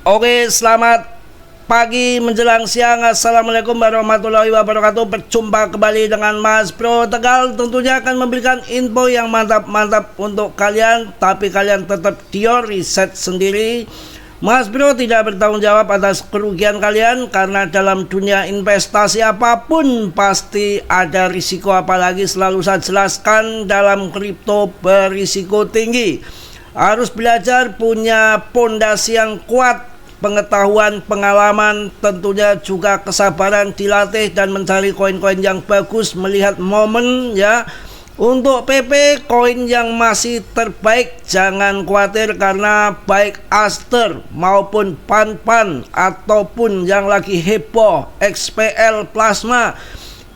Oke, selamat pagi menjelang siang. Assalamualaikum warahmatullahi wabarakatuh. Berjumpa kembali dengan Mas Bro Tegal. Tentunya akan memberikan info yang mantap-mantap untuk kalian, tapi kalian tetap riset sendiri. Mas Bro tidak bertanggung jawab atas kerugian kalian, karena dalam dunia investasi apapun pasti ada risiko, apalagi selalu saya jelaskan dalam kripto berisiko tinggi. Harus belajar, punya pondasi yang kuat, pengetahuan, pengalaman, tentunya juga kesabaran dilatih, dan mencari koin-koin yang bagus, melihat momen ya. Untuk PP, koin yang masih terbaik jangan khawatir, karena baik Aster maupun Pan ataupun yang lagi heboh XPL Plasma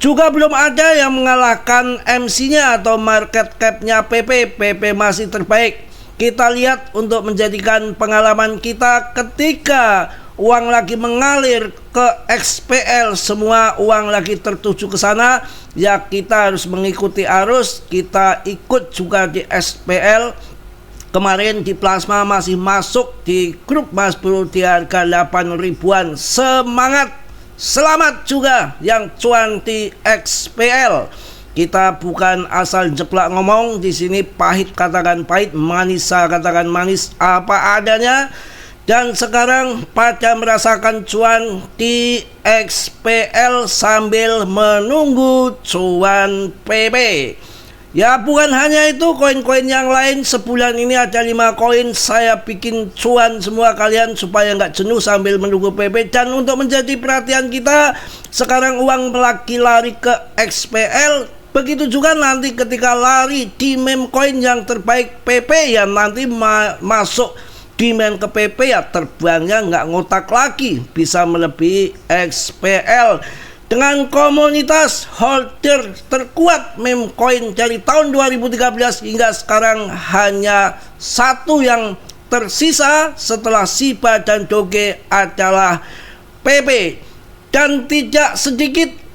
juga belum ada yang mengalahkan MC-nya atau market cap-nya PP. PP masih terbaik. Kita lihat untuk menjadikan pengalaman kita ketika uang lagi mengalir ke XPL, semua uang lagi tertuju ke sana, ya kita harus mengikuti arus. Kita ikut juga di SPL. Kemarin di Plasma masih masuk di grup Mas Bro di harga 8 ribuan. Semangat, selamat juga yang cuan di XPL. Kita bukan asal jeplak ngomong, di sini pahit katakan pahit, manis katakan manis, apa adanya. Dan sekarang pada merasakan cuan di XPL sambil menunggu cuan PP. Ya bukan hanya itu, koin-koin yang lain. Sebulan ini ada 5 koin saya bikin cuan semua kalian, supaya nggak jenuh sambil menunggu PP. Dan untuk menjadi perhatian kita, sekarang uang lagi lari ke XPL. Begitu juga nanti ketika lari di meme coin yang terbaik PP, ya nanti masuk demand ke PP, ya terbangnya nggak ngotak lagi, bisa melebihi XPL. Dengan komunitas holder terkuat meme coin dari tahun 2013 hingga sekarang, hanya satu yang tersisa setelah Shiba dan Doge adalah PP. Dan tidak sedikit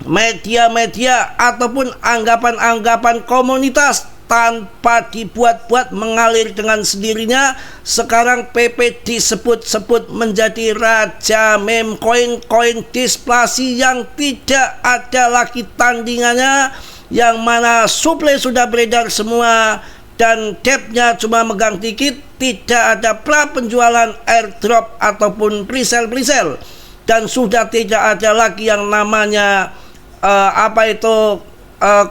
media-media ataupun anggapan-anggapan komunitas tanpa dibuat-buat mengalir dengan sendirinya. Sekarang PP disebut-sebut menjadi raja meme coin, koin displasi yang tidak ada lagi tandingannya, yang mana suplai sudah beredar semua dan depth-nya cuma megang dikit, tidak ada pra penjualan, airdrop ataupun presale, dan sudah tidak ada lagi yang namanya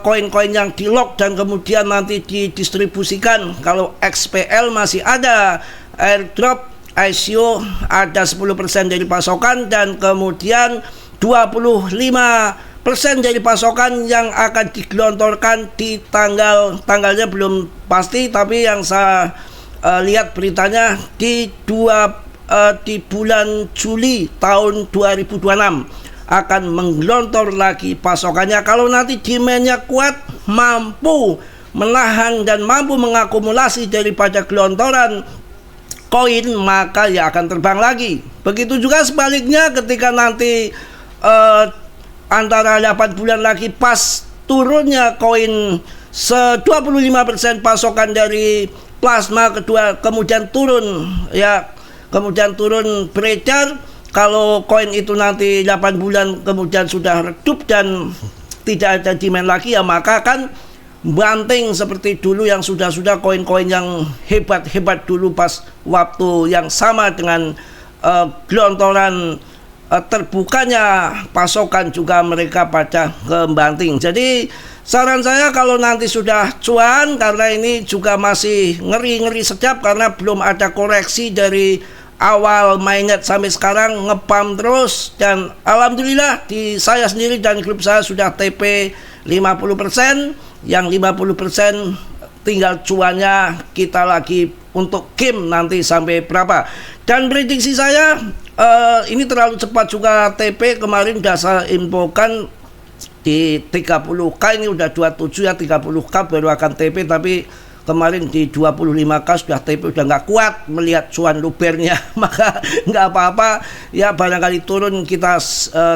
koin-koin yang di lock dan kemudian nanti didistribusikan. Kalau XPL masih ada airdrop, ICO ada 10% dari pasokan, dan kemudian 25% dari pasokan yang akan digelontorkan di tanggalnya belum pasti, tapi yang saya lihat beritanya di bulan Juli tahun 2026 akan menggelontor lagi pasokannya. Kalau nanti demandnya kuat, mampu menahan dan mampu mengakumulasi daripada gelontoran koin, maka ya akan terbang lagi. Begitu juga sebaliknya, ketika nanti antara 8 bulan lagi pas turunnya koin 25% pasokan dari Plasma kedua, kemudian turun beredar. Kalau koin itu nanti 8 bulan kemudian sudah redup dan tidak ada demand lagi, ya maka akan banting seperti dulu yang sudah koin-koin yang hebat-hebat dulu pas waktu yang sama dengan gelontoran terbukanya pasokan, juga mereka pada kebanting. Jadi saran saya kalau nanti sudah cuan, karena ini juga masih ngeri-ngeri sedap, karena belum ada koreksi dari awal mainnet sampai sekarang, ngepam terus. Dan alhamdulillah di saya sendiri dan grup saya sudah TP 50%, yang 50% tinggal cuannya kita lagi untuk game nanti sampai berapa. Dan prediksi saya ini terlalu cepat juga TP. Kemarin sudah saya infokan di 30k, ini udah 27 ya, 30k baru akan TP, tapi kemarin di 25k sudah TP, udah nggak kuat melihat cuan lubernya. Maka nggak apa-apa ya, barangkali turun kita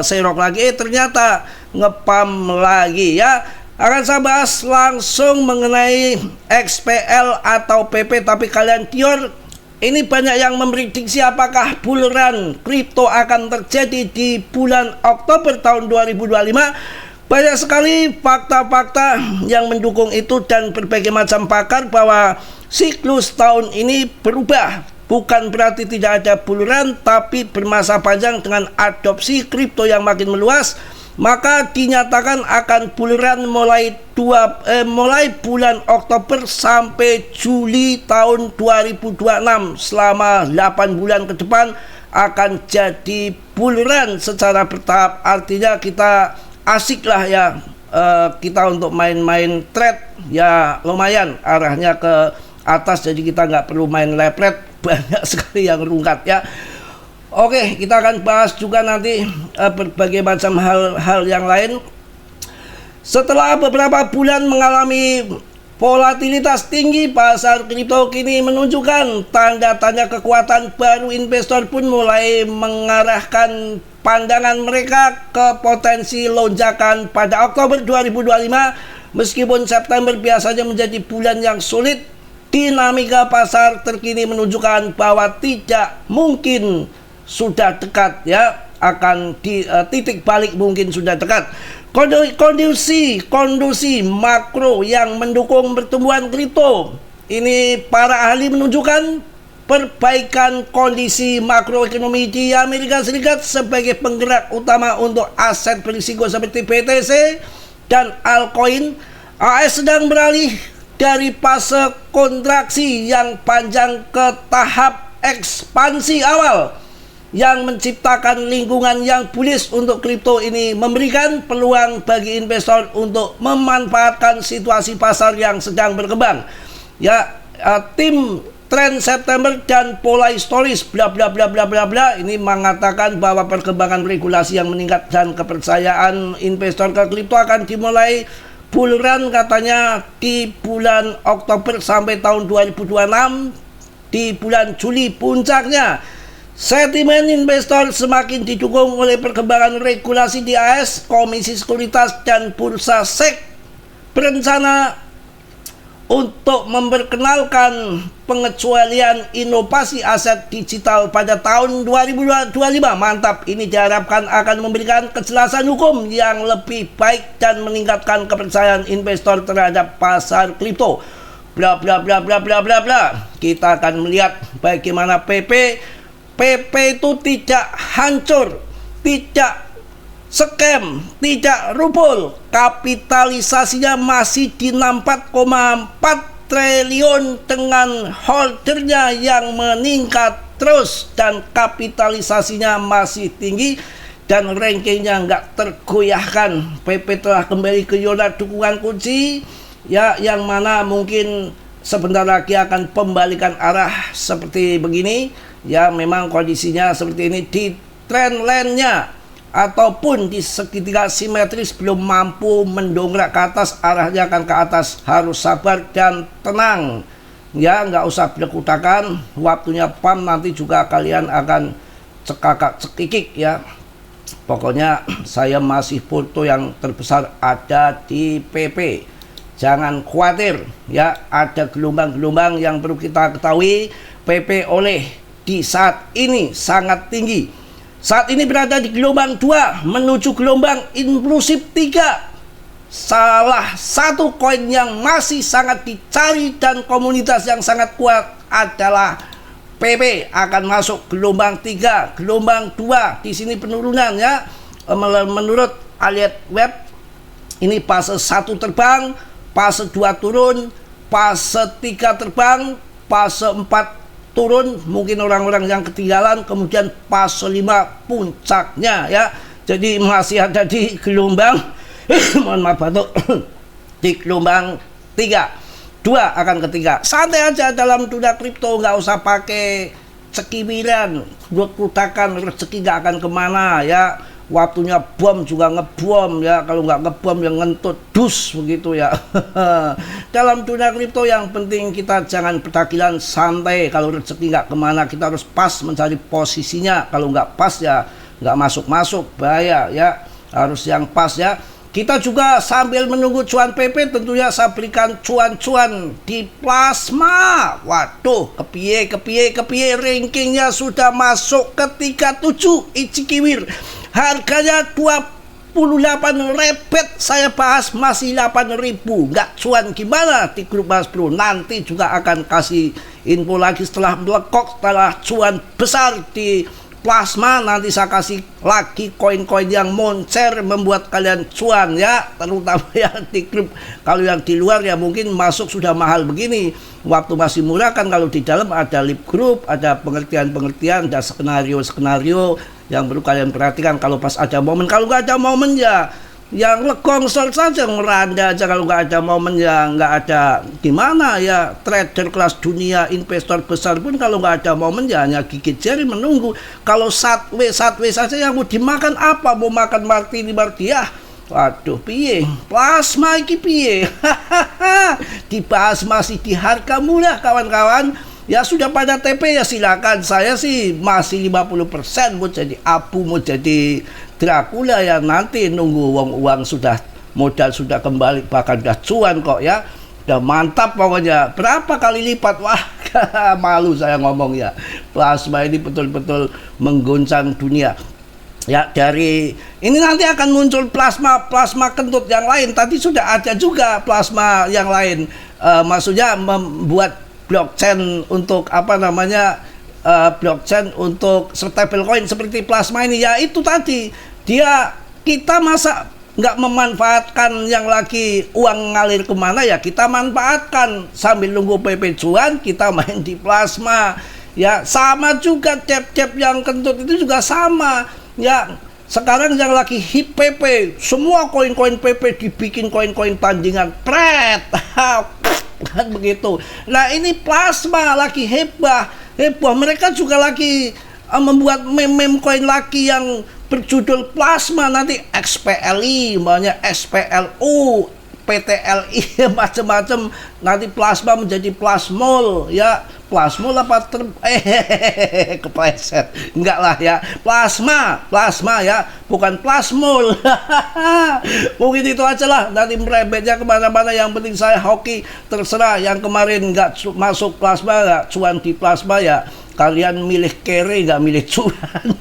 serok lagi, ternyata ngepam lagi ya. Akan saya bahas langsung mengenai XPL atau PP, tapi kalian ini banyak yang memprediksi apakah bull run kripto akan terjadi di bulan Oktober tahun 2025. Banyak sekali fakta-fakta yang mendukung itu dan berbagai macam pakar bahwa siklus tahun ini berubah. Bukan berarti tidak ada bull run, tapi bermasa panjang dengan adopsi kripto yang makin meluas. Maka dinyatakan akan bull run mulai bulan Oktober sampai Juli tahun 2026. Selama 8 bulan ke depan akan jadi bull run secara bertahap. Artinya kita asik lah ya, kita untuk main-main trade ya lumayan arahnya ke atas, jadi kita nggak perlu main lepret, banyak sekali yang rungkat ya. Oke, kita akan bahas juga nanti berbagai macam hal yang lain. Setelah beberapa bulan mengalami volatilitas tinggi, pasar kripto kini menunjukkan tanda tanya kekuatan baru. Investor pun mulai mengarahkan pandangan mereka ke potensi lonjakan pada Oktober 2025. Meskipun September biasanya menjadi bulan yang sulit, dinamika pasar terkini menunjukkan bahwa tidak mungkin sudah dekat ya, akan di titik balik mungkin sudah dekat. Kondisi makro yang mendukung pertumbuhan kripto. Ini para ahli menunjukkan perbaikan kondisi makroekonomi di Amerika Serikat sebagai penggerak utama untuk aset berisiko seperti BTC dan altcoin. AS sedang beralih dari fase kontraksi yang panjang ke tahap ekspansi awal yang menciptakan lingkungan yang bullish untuk kripto. Ini memberikan peluang bagi investor untuk memanfaatkan situasi pasar yang sedang berkembang. Ya, tim Trend September dan Pola Historis bla bla bla bla bla bla ini mengatakan bahwa perkembangan regulasi yang meningkatkan kepercayaan investor ke kripto akan dimulai bull run katanya di bulan Oktober sampai tahun 2026. Di bulan Juli puncaknya. Sentimen investor semakin didukung oleh perkembangan regulasi di AS. Komisi Sekuritas dan Bursa SEC berencana untuk memperkenalkan pengecualian inovasi aset digital pada tahun 2025. Mantap, ini diharapkan akan memberikan kejelasan hukum yang lebih baik dan meningkatkan kepercayaan investor terhadap pasar kripto. Bla bla bla bla bla bla bla. Kita akan melihat bagaimana PP itu tidak hancur, tidak scam, tidak rubul. Kapitalisasinya masih di 64,4 triliun dengan holdernya yang meningkat terus dan kapitalisasinya masih tinggi dan rankingnya nggak tergoyahkan. PP telah kembali ke zona dukungan kunci ya, yang mana mungkin sebentar lagi akan pembalikan arah seperti begini. Ya, memang kondisinya seperti ini di trend line-nya ataupun di segitiga simetris belum mampu mendongkrak ke atas, arahnya akan ke atas. Harus sabar dan tenang ya, nggak usah berkutakan. Waktunya pump nanti juga kalian akan cekakak cekikik ya. Pokoknya saya masih foto yang terbesar ada di PP. Jangan khawatir ya, ada gelombang-gelombang yang perlu kita ketahui. PP oleh di saat ini sangat tinggi. Saat ini berada di gelombang 2 menuju gelombang impulsif 3. Salah satu koin yang masih sangat dicari dan komunitas yang sangat kuat adalah PP akan masuk gelombang 3, gelombang 2. Di sini penurunan ya. Menurut Alert Web ini fase 1 terbang, fase 2 turun, fase 3 terbang, fase 4 turun, mungkin orang-orang yang ketinggalan, kemudian fase 5 puncaknya ya. Jadi masih ada di gelombang mohon maaf batuk di gelombang 3, 2 akan ketiga. Santai aja dalam dunia kripto, nggak usah pakai cekiwiran, kutakan rezeki nggak akan kemana ya. Waktunya bom juga ngebom ya, kalau nggak ngebom yang ngentut dus begitu ya. Dalam dunia kripto yang penting kita jangan petakilan, santai. Kalau rezeki nggak kemana, kita harus pas mencari posisinya. Kalau nggak pas ya nggak masuk-masuk, bahaya ya. Harus yang pas ya. kita juga sambil menunggu cuan PP tentunya saya berikan cuan-cuan di plasma. Waduh, kepiye rankingnya sudah masuk ke 37 Ichikiwir. Harganya 28 repet saya bahas masih 8.000. Nggak cuan gimana di grup Mas Bro. Nanti juga akan kasih info lagi setelah melekok, setelah cuan besar di plasma. Nanti saya kasih lagi koin-koin yang moncer membuat kalian cuan ya, terutama yang di grup. Kalau yang di luar ya mungkin masuk sudah mahal begini, waktu masih murah kan. Kalau di dalam ada lip group, ada pengertian-pengertian, ada skenario-skenario yang perlu kalian perhatikan kalau pas ada momen. Kalau nggak ada momen ya yang legongser saja, ngeranda aja. Kalau nggak ada momen ya nggak ada gimana ya. Trader kelas dunia, investor besar pun kalau nggak ada momen ya hanya gigit jari menunggu. Kalau satwe saja yang mau dimakan apa? Mau makan martini ya. Waduh, piye plasma iki piye? Dibahas masih di harga murah kawan-kawan. Ya sudah pada TP ya silakan. Saya sih masih 50% mau jadi abu, mau jadi Dracula ya. Nanti nunggu uang sudah, modal sudah kembali, bahkan udah cuan kok ya. Udah mantap pokoknya. Berapa kali lipat? Wah, malu saya ngomong ya. Plasma ini betul-betul mengguncang dunia. Ya, dari ini nanti akan muncul plasma kentut yang lain. Tadi sudah ada juga plasma yang lain. Maksudnya membuat blockchain untuk apa namanya, blockchain untuk stablecoin seperti plasma ini ya. Itu tadi dia, kita masa nggak memanfaatkan yang lagi uang ngalir kemana ya, kita manfaatkan sambil nunggu PP cuan kita main di plasma ya. Sama juga cep yang kentut itu juga sama ya. Sekarang yang lagi hip PP, semua koin-koin PP dibikin koin-koin tandingan pret. Kan begitu. Nah ini plasma lagi heboh. Mereka juga lagi membuat meme koin lagi yang berjudul plasma. Nanti XPLI, maunya SPLU, PTLI, macam-macam. Nanti plasma menjadi plasmol ya. Plasmol apa kepleset. Enggak lah ya. Plasma ya, bukan plasmol. Mungkin itu aja lah. Nanti merebetnya kemana-mana. Yang penting saya hoki terserah. Yang kemarin nggak masuk plasma, nggak cuan di plasma ya, kalian milih kere, nggak milih cuan.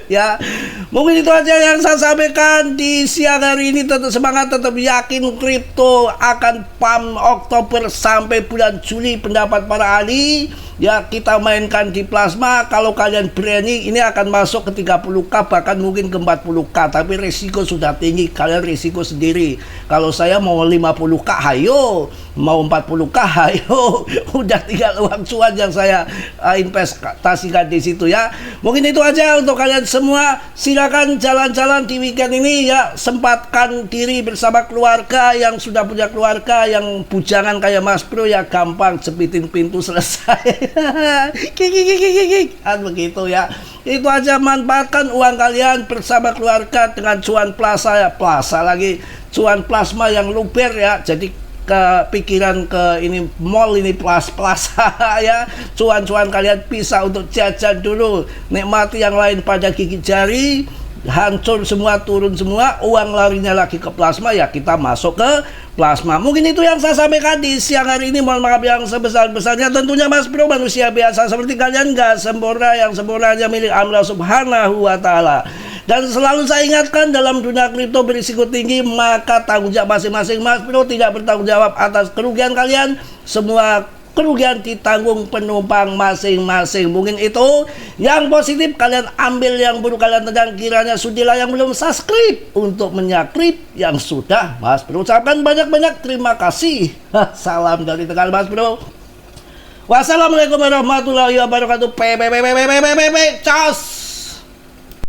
Ya, mungkin itu aja yang saya sampaikan di siang hari ini. Tetap semangat, tetap yakin kripto akan pump Oktober sampai bulan Juli. Pendapat para ahli ya, kita mainkan di plasma. Kalau kalian berani, ini akan masuk ke 30k, bahkan mungkin ke 40k. Tapi risiko sudah tinggi, kalian risiko sendiri. Kalau saya mau 50k, ayo. Mau 40k, ayo. Udah tinggal uang cuan yang saya investasikan di situ ya. Mungkin itu aja untuk kalian semua. Silakan jalan-jalan di weekend ini ya. Sempatkan diri bersama keluarga. Yang sudah punya keluarga, yang bujangan kayak Mas Bro ya, gampang jepitin pintu selesai. Kan begitu ya. Itu aja, manfaatkan uang kalian bersama keluarga dengan cuan plaza ya. Plaza lagi, cuan plasma yang luber ya. Jadi kepikiran ke ini mall ini plaza ya. Cuan-cuan kalian bisa untuk jajan dulu, nikmati yang lain pada gigit jari. Hancur semua, turun semua, uang larinya lagi ke plasma ya, kita masuk ke plasma. Mungkin itu yang saya sampaikan di siang hari ini. Mohon maaf yang sebesar-besarnya. Tentunya Mas Bro manusia biasa seperti kalian, gak sempurna. Yang sempurnanya milik Allah Subhanahu wa Ta'ala. Dan selalu saya ingatkan, dalam dunia kripto berisiko tinggi, maka tanggung jawab masing-masing. Mas Bro tidak bertanggung jawab atas kerugian kalian. Semua kerugian ditanggung penumpang masing-masing. Mungkin itu yang positif kalian ambil, yang buruk kalian tendang. Kiranya sudilah yang belum subscribe untuk menyakrip, yang sudah Mas Bro ucapkan banyak-banyak terima kasih. Salam dari Tegal Mas Bro. Wassalamualaikum warahmatullahi wabarakatuh. Cos.